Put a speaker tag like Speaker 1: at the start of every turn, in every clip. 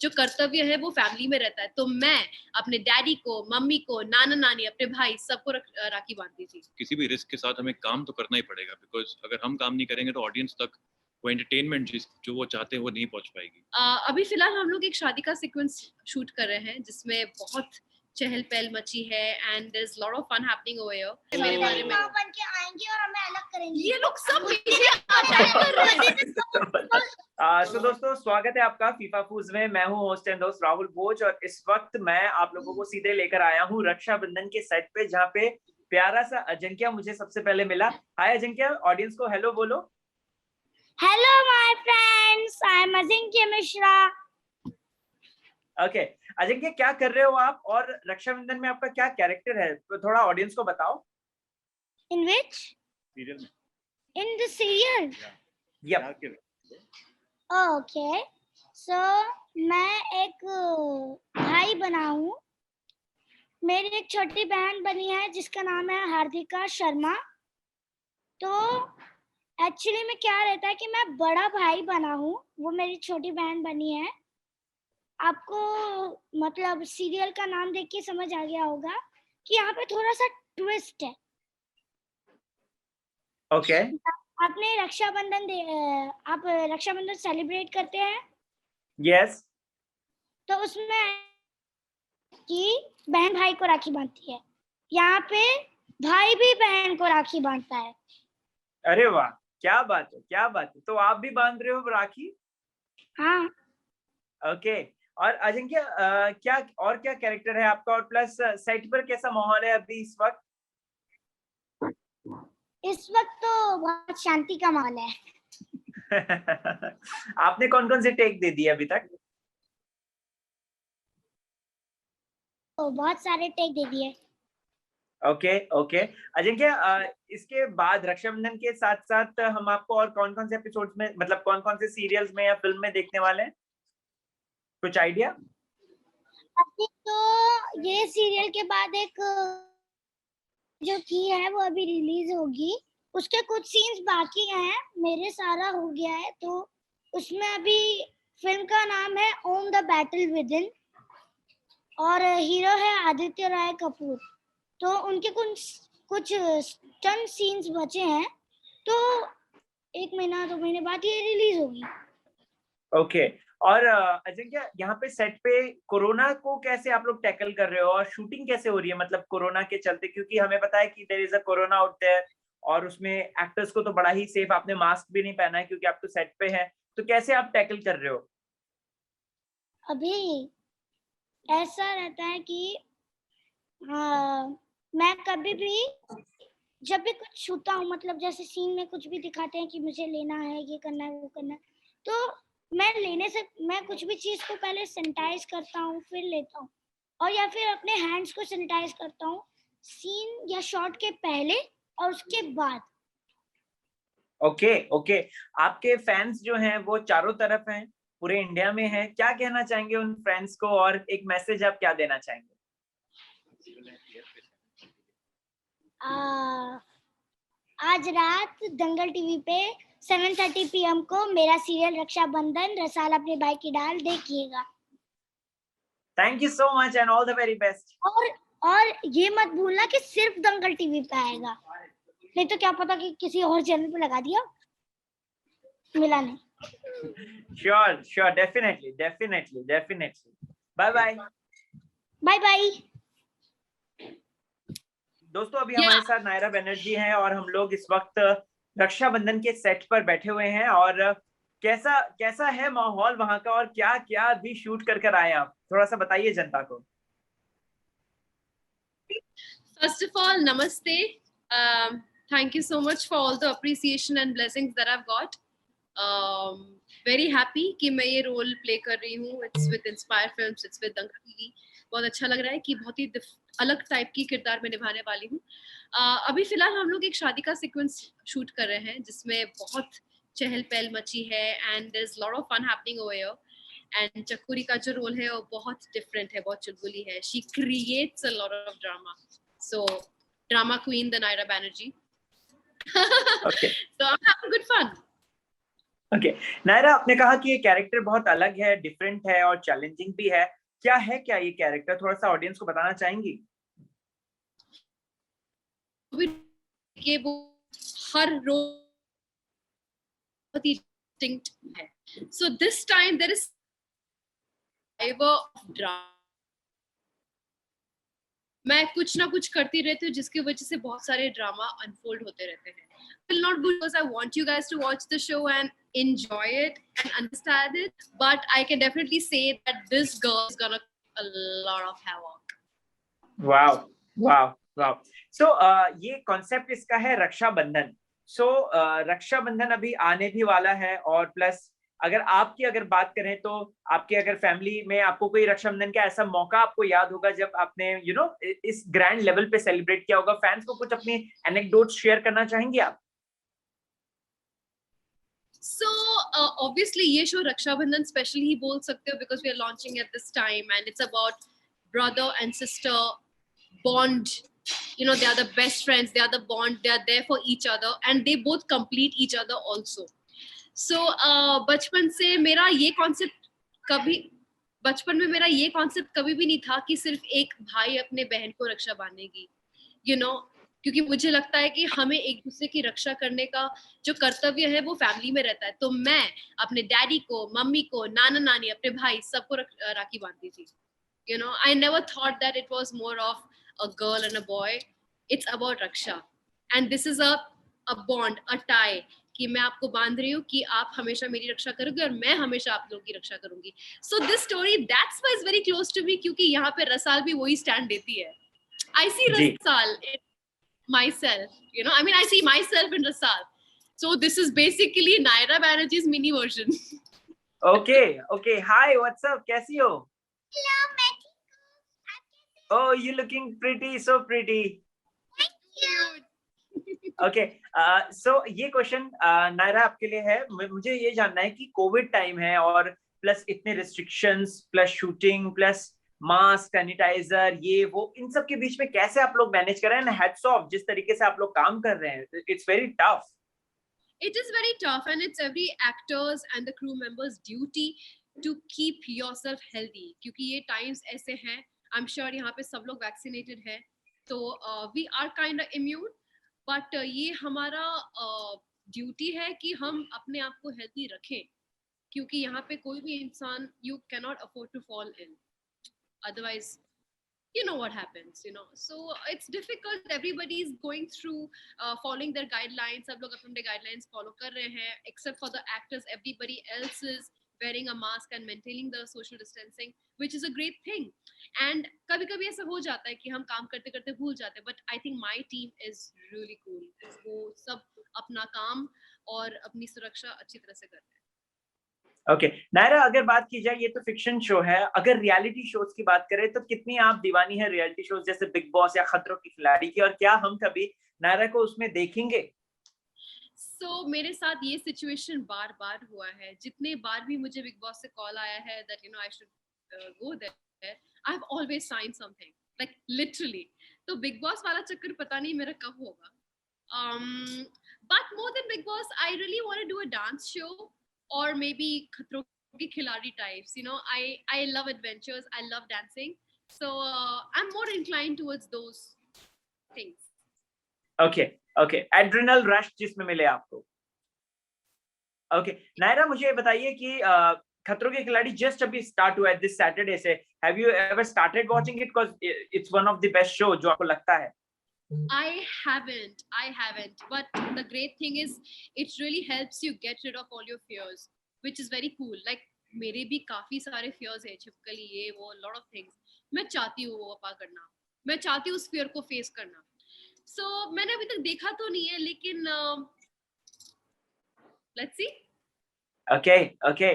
Speaker 1: जो कर्तव्य है वो फैमिली में रहता है। तो मैं अपने डैडी को, मम्मी को, नाना नानी, अपने भाई सबको राखी बांधती थी।
Speaker 2: किसी भी रिस्क के साथ हमें काम तो करना ही पड़ेगा, बिकॉज अगर हम काम नहीं करेंगे तो ऑडियंस तक वो एंटरटेनमेंट जो वो चाहते हैं वो नहीं पहुंच पाएगी।
Speaker 1: अभी फिलहाल हम लोग एक शादी का सीक्वेंस शूट कर रहे हैं जिसमें बहुत चहल पहल मची है and there is lot of fun happening over here. मेरे बारे में
Speaker 3: बन के आएंगे और हमें अलग करेंगे।
Speaker 1: ये लोग सब मुझे अटैक कर रहे हैं।
Speaker 4: तो दोस्तों स्वागत है आपका फीफा फूज में। मैं हूं होस्ट एंड दोस्त राहुल भोज और इस वक्त मैं आप लोगों को सीधे लेकर आया हूं रक्षाबंधन के सेट पे, जहां पे प्यारा सा अजिंक्य मुझे सबसे पहले मिला। हाय अजिंक्य, ऑडियंस को हेलो बोलो।
Speaker 3: Hello my friends, I am Ajinkya Mishra.
Speaker 4: Okay Ajinkya, क्या कर रहे हो आप और रक्षाबंधन में आपका क्या कैरेक्टर है, तो थोड़ा ऑडियंस को बताओ।
Speaker 3: इन विच
Speaker 2: सीरियल में?
Speaker 3: In the serial.
Speaker 4: Yup.
Speaker 3: Okay, so मैं एक भाई बना हूँ। मेरी एक छोटी बहन बनी है जिसका नाम है हार्दिका शर्मा। तो एक्चुअली में क्या रहता है कि मैं बड़ा भाई बना हूँ, वो मेरी छोटी बहन बनी है। आपको मतलब सीरियल का नाम देख के समझ आ गया होगा कि यहाँ पे थोड़ा सा ट्विस्ट है।
Speaker 4: ओके
Speaker 3: आपने आप रक्षाबंधन सेलिब्रेट करते हैं?
Speaker 4: यस।
Speaker 3: तो उसमें कि बहन भाई को राखी बांधती है, यहाँ पे भाई भी बहन को राखी बांधता है।
Speaker 4: अरे वाह, क्या बात है, क्या बात है। तो आप भी बांध रहे हो राखी?
Speaker 3: हाँ।
Speaker 4: ओके और अजिंक्य क्या कैरेक्टर है आपका, और प्लस सेट पर कैसा माहौल है अभी इस वक्त?
Speaker 3: इस वक्त तो बहुत शांति का माहौल है।
Speaker 4: आपने कौन कौन से टेक दे दिए अभी तक?
Speaker 3: तो बहुत सारे टेक दे दिए।
Speaker 4: ओके अजिंक्य, इसके बाद रक्षाबंधन के साथ साथ हम आपको और कौन कौन से एपिसोड्स में, मतलब कौन कौन से सीरियल्स में या फिल्म में देखने वाले हैं, कुछ आइडिया?
Speaker 3: अभी तो ये सीरियल के बाद एक जो की है वो अभी रिलीज होगी, उसके कुछ सीन्स बाकी हैं, मेरे सारा हो गया है। तो उसमें अभी फिल्म का नाम है own the battle with in और हीरो है आदित्य राय कपूर। तो उनके कुछ स्टंट सीन्स बचे हैं, तो 1 महीना 2 महीने बाद ये रिलीज होगी।
Speaker 4: ओके और अजिंक्य, यहाँ पे सेट पे कोरोना को कैसे आप लोग टैकल कर रहे हो और शूटिंग कैसे हो रही है, मतलब कोरोना के चलते, क्योंकि हमें पता है कि there is a corona out there और उसमें एक्टर्स को तो बड़ा ही सेफ, आपने मास्क भी नहीं पहना है क्योंकि आप तो सेट पे हैं, तो कैसे आप टैकल कर रहे हो?
Speaker 3: अभी ऐसा रहता है कि मैं कभी भी जब भी कुछ छूता हूँ, मतलब जैसे सीन में कुछ भी दिखाते हैं कि मुझे लेना है, ये करना है, वो करना है, तो मैं कुछ भी चीज को पहले सैनिटाइज करता हूँ, फिर लेता हूँ, और या फिर अपने हैंड्स को सैनिटाइज करता हूँ सीन या शॉट के पहले और उसके बाद।
Speaker 4: ओके आपके फैंस जो हैं वो चारों तरफ हैं, पूरे इंडिया में हैं, क्या कहना चाहेंगे उन फैंस को और एक मैसेज आप क्या देना चाहेंगे?
Speaker 3: आज रात दंगल टीवी पे 7:30 PM को मेरा सीरियल रक्षाबंधन रसाल अपने भाई की डाल देखिएगा।
Speaker 4: Thank you so much and all the very best.
Speaker 3: और ये मत भूलना कि सिर्फ दंगल टीवी पे आएगा, नहीं तो क्या पता कि किसी और चैनल पे लगा दिया, मिला नहीं।
Speaker 4: Sure definitely. Bye bye. दोस्तों अभी हमारे साथ नायरा बनर्जी हैं और हम लोग इस वक्त रक्षाबंधन के सेट पर बैठे हुए हैं, और कैसा है माहौल वहां का और क्या क्या भी शूट कर आए आप, थोड़ा सा बताइए जनता को।
Speaker 1: First of all, namaste. Thank you so much for all the appreciation and blessings that I've got. Very happy कि मैं ये रोल प्ले कर रही हूँ. It's with Inspire Films, it's with Dangal TV. बहुत अच्छा लग रहा है कि बहुत ही अलग टाइप की किरदार में निभाने वाली हूँ. अभी फिलहाल हम लोग एक शादी का सीक्वेंस शूट कर रहे हैं जिसमें बहुत चहल पहल मची है and there is lot of fun happening over here. And चक्कुरी का जो रोल है वो बहुत डिफरेंट है, बहुत चुलबुली है. She creates a lot of drama. So, drama queen, the Naira Banerjee.
Speaker 4: Okay.
Speaker 1: So I'm having good fun.
Speaker 4: Okay Naira, आपने कहा कि ये कैरेक्टर बहुत अलग है, डिफरेंट है और चैलेंजिंग भी है। क्या है क्या ये कैरेक्टर, थोड़ा सा ऑडियंस को बताना चाहेंगी?
Speaker 1: कि वो हर रोज बहुत ही distinct है. So this time there is flavor of drama. मैं कुछ ना कुछ करती रहती हूँ जिसकी वजह से बहुत सारे ड्रामा अनफोल्ड होते रहते हैं. Will not be because I want you guys to watch the show and enjoy it and understand it, but I can definitely say that this girl is gonna a lot of havoc.
Speaker 4: Wow wow wow. So ये concept इसका है रक्षाबंधन. सो रक्षाबंधन अभी आने भी वाला है, और plus अगर बात करें तो आपके अगर फैमिली में आपको कोई रक्षाबंधन का ऐसा मौका आपको याद होगा जब आपने इस ग्रैंड लेवल पे सेलिब्रेट किया होगा, फैंस को कुछ अपनी एनेक्डोट्स शेयर करना चाहेंगे आप?
Speaker 1: So obviously ये show रक्षाबंधन स्पेशली ही बोल सकते हो because we are launching at this time and it's about brother and sister bond. They are the best friends, they are the bond, they are there for each other and they both complete each other also. So बचपन से मेरा ये concept बचपन में मेरा ये concept कभी भी नहीं था कि सिर्फ एक भाई अपने बहन को रक्षा बांधेगी, क्योंकि मुझे लगता है कि हमें एक दूसरे की रक्षा करने का जो कर्तव्य है वो फैमिली में रहता है. तो मैं अपने डैडी को, मम्मी को, नाना नानी, अपने भाई सबको राखी बांधती थी. I never thought that it was more of a girl and a boy. It's about raksha and this is a bond, a tie कि मैं आपको बांध रही हूँ कि आप हमेशा मेरी रक्षा करोगे और मैं हमेशा आप लोगों की रक्षा करूंगी. So this story that's why is very close to me क्योंकि यहाँ पे रसाल भी वही स्टैंड देती है. I see Rasal in myself, I see myself in Rasal. So this is basically Naira Banerjee's mini version.
Speaker 4: Okay. Hi, what's up? कैसी हो?
Speaker 3: Hello, मैं ठीक हूँ.
Speaker 4: Oh, you looking pretty, so pretty.
Speaker 3: Thank you.
Speaker 4: Okay, so ये question Naira आपके लिए है. मुझे ये जानना है कि कोविड टाइम है और प्लस इतने restrictions, plus shooting, plus mask, sanitiser, ये वो, इन सब के बीच में कैसे आप लोग मैनेज कर रहे हैं? हेड्स ऑफ जिस तरीके से आप लोग काम कर रहे हैं, it's very tough.
Speaker 1: It is very tough and it's every actor's and the crew member's duty to keep yourself healthy क्योंकि ये times ऐसे हैं. I'm sure यहाँ पे सब लोग vaccinated हैं, तो we are kind of immune, but ये हमारा ड्यूटी है कि हम अपने आप को हेल्दी रखें क्योंकि यहाँ पे कोई भी इंसान you cannot afford to fall ill. Otherwise, what happens, so it's difficult. Everybody is going through following their guidelines. सब लोग अपने guidelines follow कर रहे हैं, except for the actors. Everybody else is wearing a mask and maintaining the social distancing, which is a great thing. And कभी-कभी ऐसा हो जाता है कि हम काम करते-करते भूल जाते हैं, but I think my team is really cool. वो सब अपना काम और अपनी सुरक्षा अच्छी तरह से करते हैं.
Speaker 4: ओके नायरा, अगर बात की जाए, ये तो फिक्शन शो है, अगर रियलिटी शोज की बात करें तो कितनी आप दीवानी है रियलिटी शोज जैसे बिग बॉस या खतरों के खिलाड़ी की, और क्या हम कभी नायरा को उसमें देखेंगे?
Speaker 1: So मेरे साथ ये सिचुएशन बार-बार हुआ है. जितने बार भी मुझे बिग बॉस से कॉल आया है that I should go there, I've always signed something, like literally. तो बिग बॉस वाला चक्कर पता नहीं मेरा कब होगा. But more than Big Boss, I really want to do a dance show or maybe Khatron Ke Khiladi types. I love adventures, I love dancing, so I'm more inclined towards those things.
Speaker 4: Okay adrenal rush जिसमें मिले आपको. Okay Naira, मुझे बताइए कि खतरों के खिलाड़ी just अभी स्टार्ट हुआ है दिस सैटरडे से. Have you ever started watching it? Because it's one of the best show जो आपको लगता है.
Speaker 1: I haven't, but the great thing is it really helps you get rid of all your fears, which is very cool. Like मेरे भी काफी सारे fears है, छिपकली, ये वो, lot of things. मैं चाहती हूँ वो पार करना, मैं चाहती हूँ उस fear को face करना. So मैंने अभी तक देखा तो नहीं है, लेकिन let's see.
Speaker 4: Okay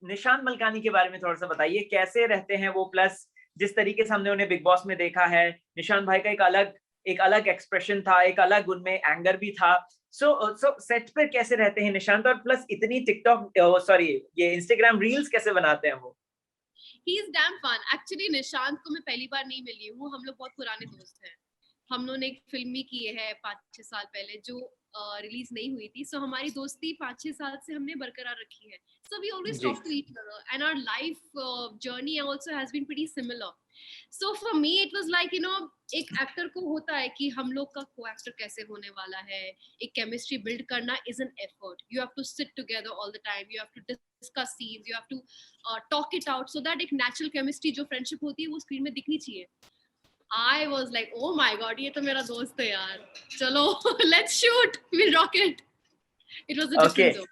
Speaker 4: Nishant Malkani के बारे में थोड़ा सा बताइए, कैसे रहते हैं वो? प्लस जिस तरीके से हमने उन्हें बिग बॉस में देखा है, निशांत भाई का एक अलग एक्सप्रेशन था, एक अलग उनमें एंगर भी था. सो सेट पर कैसे रहते हैं निशांत, और प्लस इतनी ये इंस्टाग्राम रील्स कैसे बनाते हैं वो?
Speaker 1: He is damn fun. Actually Nishant को मैं पहली बार नहीं मिली हूँ, हम लोग बहुत पुराने दोस्त हैं. हम लोगों ने एक फिल्म भी की है 5-6 साल पहले जो रिलीज नहीं हुई थी. सो हमारी दोस्ती 5-6 साल से हमने बरकरार रखी है. So we always
Speaker 4: जी.
Speaker 1: talk to each other, and our life journey also has been pretty similar. So for me it was like, you know, एक एक्टर को होता है कि हम लोग का को एक्टर कैसे होने वाला है, एक केमिस्ट्री बिल्ड करना is an effort. You have to sit together all the time, you have to discuss scenes, you have to talk it out so that एक natural chemistry जो friendship होती है वो स्क्रीन में दिखनी चाहिए. I was like, oh my god, ये तो मेरा दोस्त है यार, चलो let's shoot, we'll rock it. It was a different zone.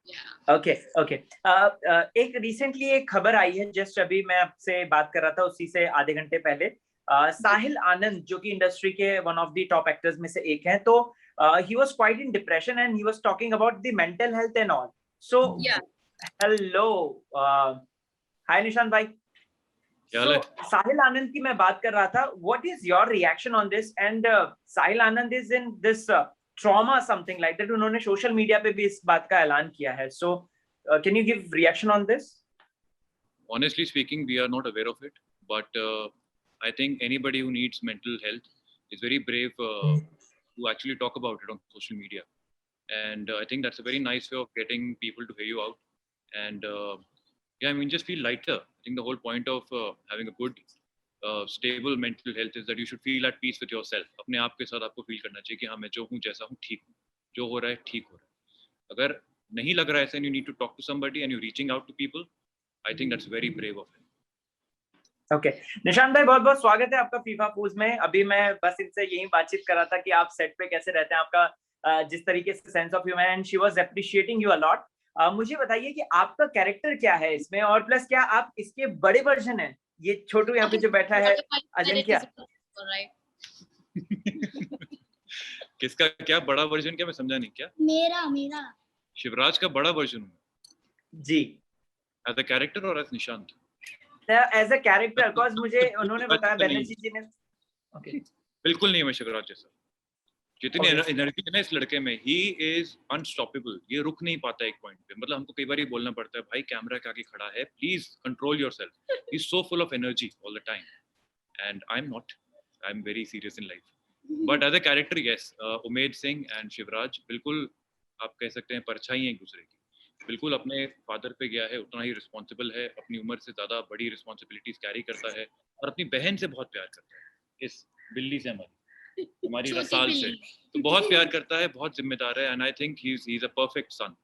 Speaker 1: Yeah.
Speaker 4: Okay. एक रिसेंटली एक खबर आई है, जस्ट अभी मैं आपसे बात कर रहा था उसी से आधे घंटे पहले. साहिल आनंद जो कि इंडस्ट्री के one of the top actors में से एक हैं, तो he was quite in depression and he was talking about the mental health and all. So
Speaker 1: Yeah.
Speaker 4: hello, hi Nishant भाई. So Sahil Anand की मैं बात कर रहा था. What is your reaction on this? And Sahil Anand is in this trauma, something like that. उन्होंने social media पे भी इस बात का ऐलान किया है. So can you give reaction on this?
Speaker 2: Honestly speaking, we are not aware of it, but I think anybody who needs mental health is very brave to actually talk about it on social media, and I think that's a very nice way of getting people to hear you out. And yeah, I mean, just feel lighter. I think the whole point of having a good stable mental health is that you should feel at peace with yourself. अपने आप के साथ आपको feel करना चाहिए कि हाँ, मैं जो हूँ जैसा हूँ ठीक हूँ, जो हो रहा है ठीक हो रहा है. अगर नहीं लग रहा है ऐसा, and you need to talk to somebody and you're reaching out to people, I think that's very brave of him.
Speaker 4: Okay, Nishant भाई बहुत बहुत स्वागत है आपका फीफा फूज में. अभी मैं बस इनसे यही बातचीत कर रहा था कि आप सेट पे कैसे रहते हैं, आपका जिस तरीके से sense of humour, and she was appreciating you a lot. मुझे बताइए कि आपका कैरेक्टर क्या है इसमें, और प्लस क्या आप इसके बड़े वर्जन हैं? ये छोटू यहाँ पे जो बैठा है अजिंक्य.
Speaker 2: किसका क्या बड़ा वर्जन? क्या मैं समझा नहीं. क्या
Speaker 3: मेरा
Speaker 2: शिवराज का बड़ा वर्जन हूँ
Speaker 4: जी,
Speaker 2: एज अ कैरेक्टर और as Nishant?
Speaker 4: As a character, because मुझे उन्होंने बताया बनर्जी जी ने. ओके,
Speaker 2: बिल्कुल नहीं मैं शिवराज जैसा. जितनी एनर्जी है ना इस लड़के में, ही इज अनस्टॉपेबल. ये रुक नहीं पाता एक पॉइंट पे. मतलब हमको कई बार ही बोलना पड़ता है, भाई कैमरा के आगे खड़ा है, please control yourself. He is so full of energy all the time, and I am not. I am very serious in life. But as a character yes, Umed Singh and Shivraj बिल्कुल आप कह सकते हैं परछाई हैं एक दूसरे की. बिल्कुल अपने फादर पे गया है, उतना ही रिस्पॉन्सिबल है, अपनी उम्र से ज्यादा बड़ी रिस्पॉन्सिबिलिटीज कैरी करता है, और अपनी बहन से बहुत प्यार करता है. इस बिल्ली से हमारी रसाल से तो बहुत प्यार करता है, बहुत जिम्मेदार है, and I think he is a perfect son.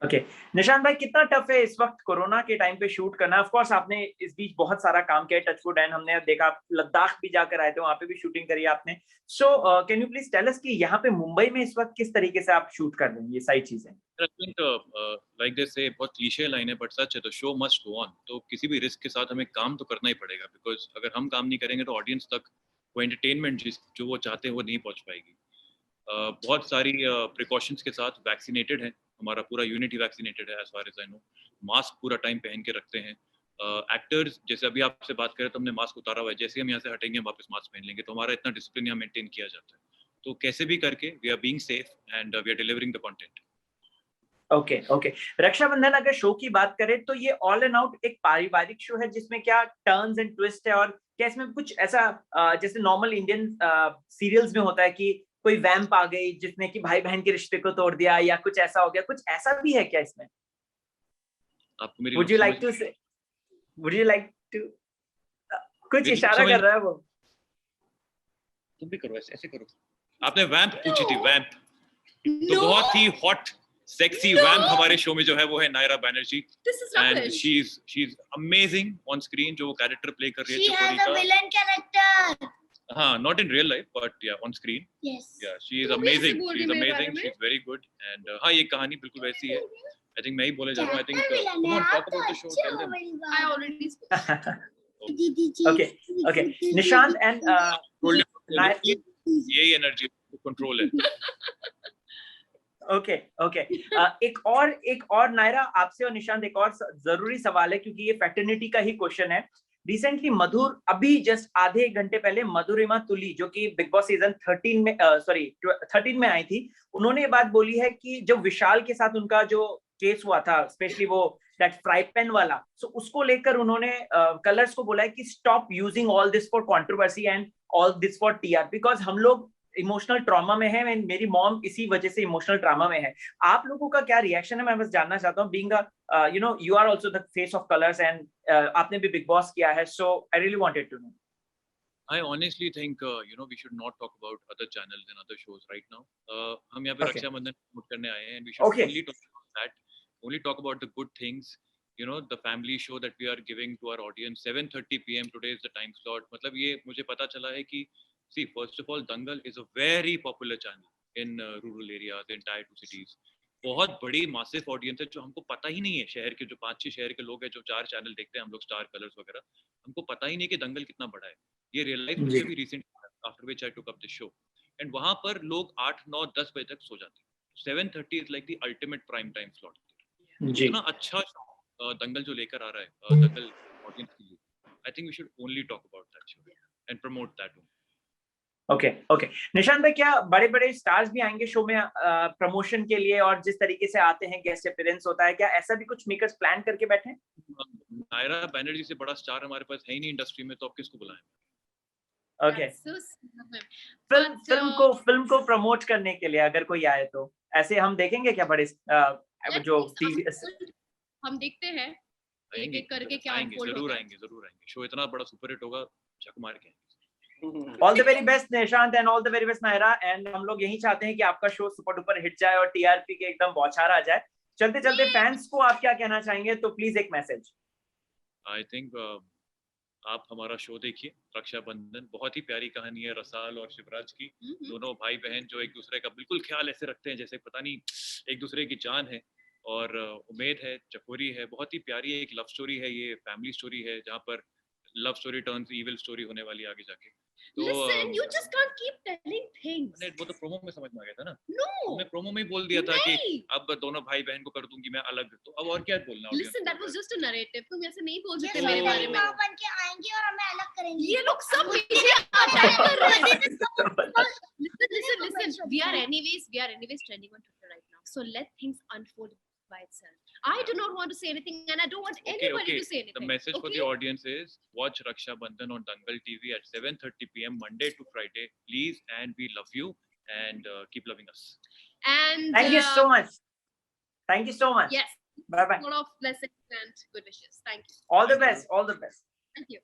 Speaker 4: Okay, Nishant भाई कितना टफ है इस वक्त कोरोना के टाइम पे शूट करना? ऑफ कोर्स आपने इस बीच बहुत सारा काम किया, टचवुड, एंड हमने देखा लद्दाख भी जाकर आए थे, वहां पे भी शूटिंग करी आपने. So can you please tell us कि यहाँ पे मुंबई में इस वक्त किस तरीके से आप शूट कर रहे हैं ये सारी चीजें?
Speaker 2: आई थिंक लाइक दिस से बहुत क्लीशे लाइन है बट सच है, तो शो मस्ट गो ऑन. तो किसी भी रिस्क के साथ हमें काम तो करना ही पड़ेगा, बिकॉज अगर हम काम नहीं करेंगे तो ऑडियंस तक वो एंटरटेनमेंट जो वो चाहते हैं वो नहीं पहुंच पाएगी. बहुत सारी प्रिकॉशंस के साथ वैक्सीनेटेड है, हमारा पूरा यूनिट ही वैक्सीनेटेड है as far as I know. Mask पूरा टाइम पहन के रखते हैं. एक्टर्स जैसे अभी आपसे बात करें तो हमने मास्क उतारा हुआ है, जैसे हम यहाँ से हटेंगे वापस मास्क पहन लेंगे. तो हमारा इतना डिसिप्लिन यहाँ मेंटेन किया जाता है. तो कैसे भी करके we are being safe and we are delivering the content.
Speaker 4: Okay. Rakshabandhan अगर शो की बात करें तो ये ऑल एंड आउट एक पारिवारिक शो है जिसमें क्या टर्न्स एंड ट्विस्ट है, और क्या इसमें कुछ ऐसा जैसे नॉर्मल इंडियन सीरियल्स में होता है कि कोई वैम्प आ गई जिसने कि भाई बहन के रिश्ते को तोड़ दिया, या कुछ ऐसा हो गया, कुछ ऐसा भी है क्या इसमें?
Speaker 2: आपको मेरी
Speaker 4: Would you like to कुछ इशारा कर रहा है वो?
Speaker 2: तुम भी करो, ऐसे करो. आपने वैम्प पूछी थी, वैम्प तो बहुत ही हॉट सेक्सी वैम्प हमारे शो में जो है वो है Naira Banerjee, and she is amazing on screen. जो वो कैरेक्टर प्ले कर रही है
Speaker 3: She has a villain character.
Speaker 2: हाँ, not in real life but yeah on screen.
Speaker 3: Yes.
Speaker 2: Yeah, she is amazing. She is very good. And हाँ, ये कहानी बिल्कुल वैसी है. I think मैं ही बोले जा रहा हूँ. I think come on, talk about the show. Tell them.
Speaker 1: I already spoke.
Speaker 4: Okay. Nishant and
Speaker 2: यही एनर्जी कंट्रोल है.
Speaker 4: ओके. एक और नायरा आपसे और निशांत एक और जरूरी सवाल है, क्योंकि ये फैटर्निटी का ही क्वेश्चन है. रिसेंटली मधुर, अभी जस्ट आधे एक घंटे पहले मधुरिमा तुली जो कि बिग बॉस सीजन 13 में आई थी, उन्होंने ये बात बोली है कि जब विशाल के साथ उनका जो केस हुआ था, स्पेशली वो दैट फ्राई पैन वाला, सो उसको लेकर उन्होंने कलर्स को बोला है कि stop using all this for controversy and all this for TR, because हम लोग इमोशनल ट्रॉमा में है, मेरी मॉम इसी वजह से इमोशनल ट्रॉमा में है। आप लोगों का क्या रिएक्शन है, मैं बस जानना चाहता हूँ। Being you know you are also the face of Colors and आपने भी बिग बॉस किया है, so I really wanted to know.
Speaker 2: I honestly think we should not talk about other channels and other shows right now. हम यहाँ पे
Speaker 4: Okay.
Speaker 2: Rakshabandhan promote करने आए हैं, and we should
Speaker 4: Okay.
Speaker 2: only talk about that. Only talk about the good things. The family show that we are giving to our audience. 7:30 p.m. today is the time slot. मतलब ये मुझे पता चला है कि see, first of all, Dangal is a very popular channel in rural areas, in tier 2 cities. बहुत बड़ी massive audience है जो हमको पता ही नहीं है, शहर के जो 5-6 शहर के लोग हैं जो 4 चैनल देखते हैं हम लोग, स्टार कलर्स वगैरह, हमको पता ही नहीं कि दंगल कितना बड़ा है। ये रियलाइज मुझे भी recent after which I took up the show, and वहां पर लोग 8, 9, 10 बजे तक सो जाते हैं। 7:30 is like the ultimate prime time slot.
Speaker 4: जी
Speaker 2: इतना अच्छा शो दंगल जो लेकर आ रहा है दंगल ऑडियंस के लिए, I think we should only talk about that show and promote that.
Speaker 4: Okay okay. Nishant भाई, क्या बड़े बड़े स्टार्स भी आएंगे शो में प्रमोशन के लिए, और जिस तरीके से आते हैं गेस्ट अपीयरेंस होता है, क्या ऐसा भी कुछ मेकर्स प्लान करके बैठे हैं?
Speaker 2: नायरा बनर्जी से बड़ा स्टार हमारे पास है ही नहीं इंडस्ट्री में, तो आप किसको बुलाएं?
Speaker 4: Okay.
Speaker 1: That's so sweet of him. But,
Speaker 4: film को प्रमोट करने के लिए अगर कोई आए तो ऐसे हम देखेंगे क्या बड़े जो
Speaker 1: हम देखते हैं एक एक करके क्या
Speaker 2: आएंगे,
Speaker 1: unfold
Speaker 2: जरूर
Speaker 1: होता है।
Speaker 2: आएंगे, जरूर आएंगे। शो इतना बड़ा सुपर हिट होगा, झक मार के।
Speaker 4: All the very best Nishant and all the very best Naira, and हम लोग यही चाहते हैं कि आपका शो सुपर डुपर हिट जाए और टीआरपी के एकदम बौछार आ जाए। चलते चलते फैंस को आप क्या कहना चाहेंगे, तो प्लीज एक मैसेज।
Speaker 2: आई थिंक आप हमारा शो देखिए, रक्षाबंधन बहुत ही प्यारी कहानी है रसाल और शिवराज की। दोनों भाई बहन जो एक दूसरे का बिल्कुल ख्याल ऐसे रखते हैं जैसे पता नहीं एक दूसरे की जान है, और उम्मीद है, चकोरी है, बहुत ही प्यारी एक लव स्टोरी है, ये फैमिली स्टोरी है जहाँ पर love story turns evil story होने वाली आगे जाके। तो
Speaker 1: Listen, you just can't keep telling things.
Speaker 2: वो तो प्रोमो में समझ में आ गया था ना।
Speaker 1: No.
Speaker 2: हमने प्रोमो में ही बोल दिया था कि
Speaker 1: नहीं.
Speaker 2: अब दोनों भाई बहन को कर दूंगी मैं अलग, तो अब और क्या बोलना।
Speaker 1: Listen, that was just a narrative. तुम ऐसे नहीं बोल
Speaker 3: ये
Speaker 1: सकते
Speaker 3: सब
Speaker 1: मेरे बारे
Speaker 3: मेरी
Speaker 1: में।
Speaker 3: माँ बन के आएंगे और हमें अलग करेंगे।
Speaker 1: ये लोग सब मुझे अटैक कर रहे हैं। Listen. We are anyways trending on Twitter right now. So let things unfold by itself. I do not want to say anything, and I don't want anybody to say anything.
Speaker 2: The message for the audience is watch Raksha Bandhan on Dangal TV at 7:30 p.m. Monday to Friday, please, and we love you and keep loving us.
Speaker 1: And
Speaker 4: Thank you so much. Thank you so much.
Speaker 1: Yes.
Speaker 4: Bye bye.
Speaker 1: A lot of blessings and good wishes. Thank you.
Speaker 4: All the best. All the best.
Speaker 1: Thank you.